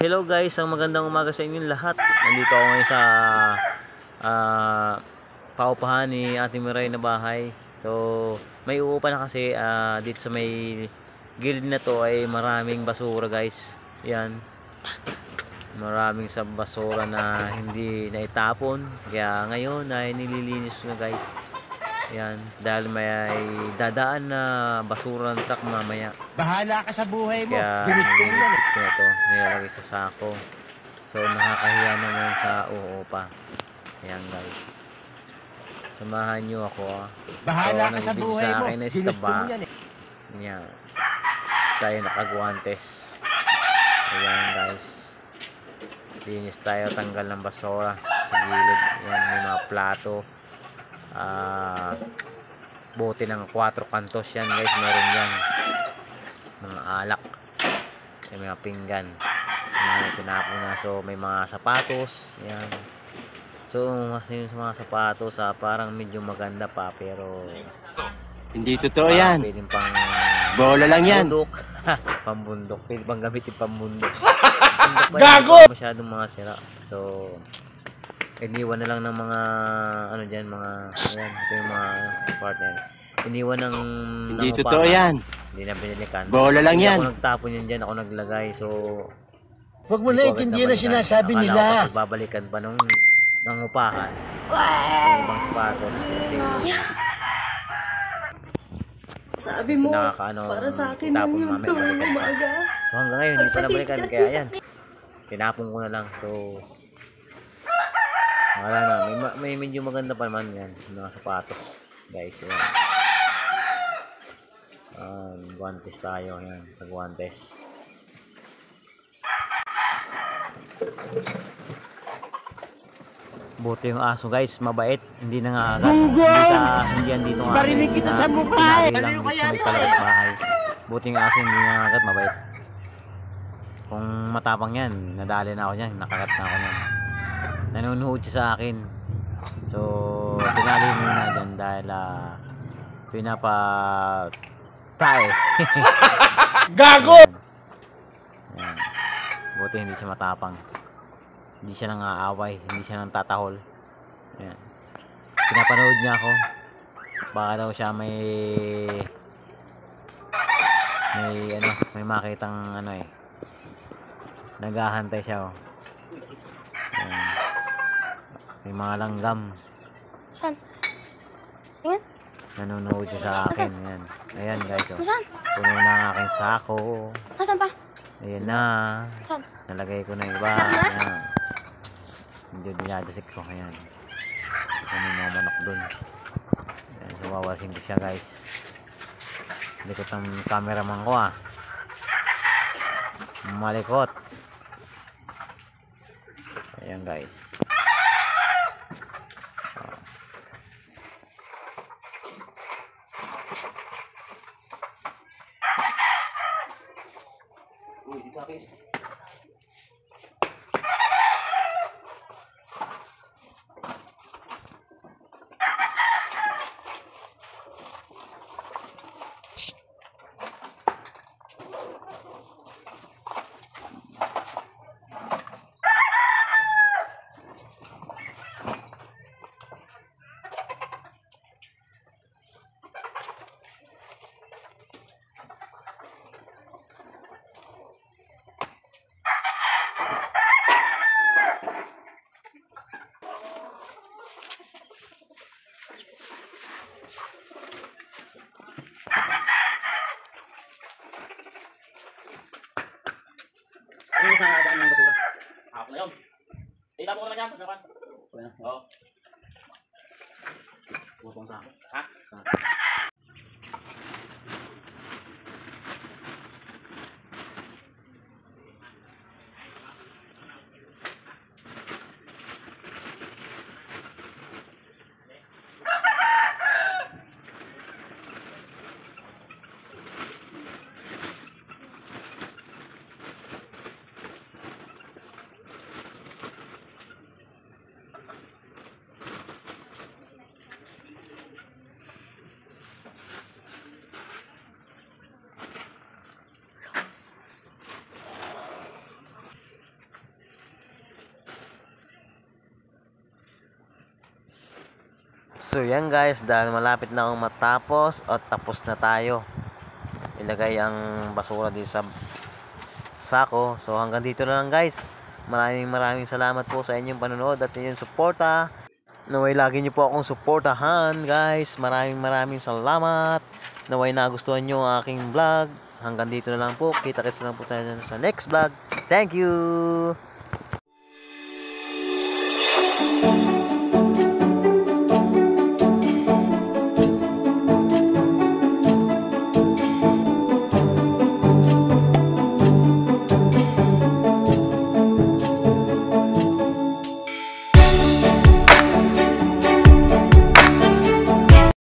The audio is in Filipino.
Hello guys, ang magandang umaga sa inyong lahat. Nandito ako ngayon sa paupahan ni Ate Miray na bahay. So, may uupa na kasi dito sa may gilid na to ay maraming basura guys. Yan. Maraming sa basura na hindi naitapon. Kaya ngayon ay nililinis na guys. Yan, dahil may dadaan na basura ng truck mamaya. Bahala ka sa buhay mo. Kaya nililipit ko na ito, nilalagay sa sako. So nakakahiya naman sa uupa. Ayan guys, samahan nyo ako Bahala so, ka sa buhay sa mo. akin is taba. Yan, tayo nakagwantes. Ayan guys, linis tayo, tanggal ng basura sa gilid. Ayan, may mga plato, bote ng 4 kantos yan guys, meron yan, mga alak, may mga pinggan na tinapon na. So may mga sapatos yan. So yung mga sapatos parang medyo maganda pa, pero hindi totoo yan. pwedeng pang bola lang yan. bundok. Pambundok, pwede pang gamitin pambundok. Gago! Masyadong mga sira, so iniwan na lang ng mga ano dyan, mga ayan, ito yung mga partner, iniwan ng hindi totoo yan. Hindi na binilikan. Bola lang yan. Ako nagtapon yun dyan, ako naglagay. So wag mo na intindihan na sinasabi nila. Kasi babalikan pa nung upahan yung ibang sapatos kasi sabi mo, para sa akin lang yung tuwing umaga. So hanggang ngayon hindi pa nabalikan, kaya yan, tinapon ko na lang. So wala na, may medyo maganda pa naman yan, mga sapatos guys. Yan, guantes tayo, yan, pag-guantes. Buti yung aso guys, mabait, hindi na nga agad, hindi yan dito nga, barinig kita sa mukha eh. lang dito sa may kalapit bahay. Buti yung aso, hindi na agad, mabait. Kung matapang yan, nadali na ako yan, nakakat na ako yan, nanunood siya sa akin. So tinali muna dyan dahil pinapatay. Gago! Yan. Buti hindi siya matapang, hindi siya nang aaway, hindi siya nang tatahol. Yan. Pinapanood niya ako, baka daw siya may may makitang naghahantay siya. Yan. May mga langgam. Saan? Tingnan. Nanonood siya sa akin. Yan. Ayan guys. Saan? Puno na ang aking sako. Nasaan pa? Ayan na. Saan? Nalagay ko na iba. Ayan. Medyo dinadasik ko. Ayan. May mga manok dun. Ayan. So wawasin ko siya guys. Likot ng cameraman ko malikot. Ayan guys. Ano sa daan ng basura? Ako na yun. Itapon ko naman dyan. Oo. Upong sa ako. Ha? So yan guys, dahil malapit na akong matapos at tapos na tayo ilagay ang basura din sa sako. So hanggang dito na lang guys. Maraming salamat po sa inyong panonood at inyong suporta. Naway lagi niyo po akong suportahan guys. Maraming salamat. Naway nagustuhan niyo ang aking vlog. Hanggang dito na lang po. Kita-kits na lang po tayo sa next vlog. Thank you.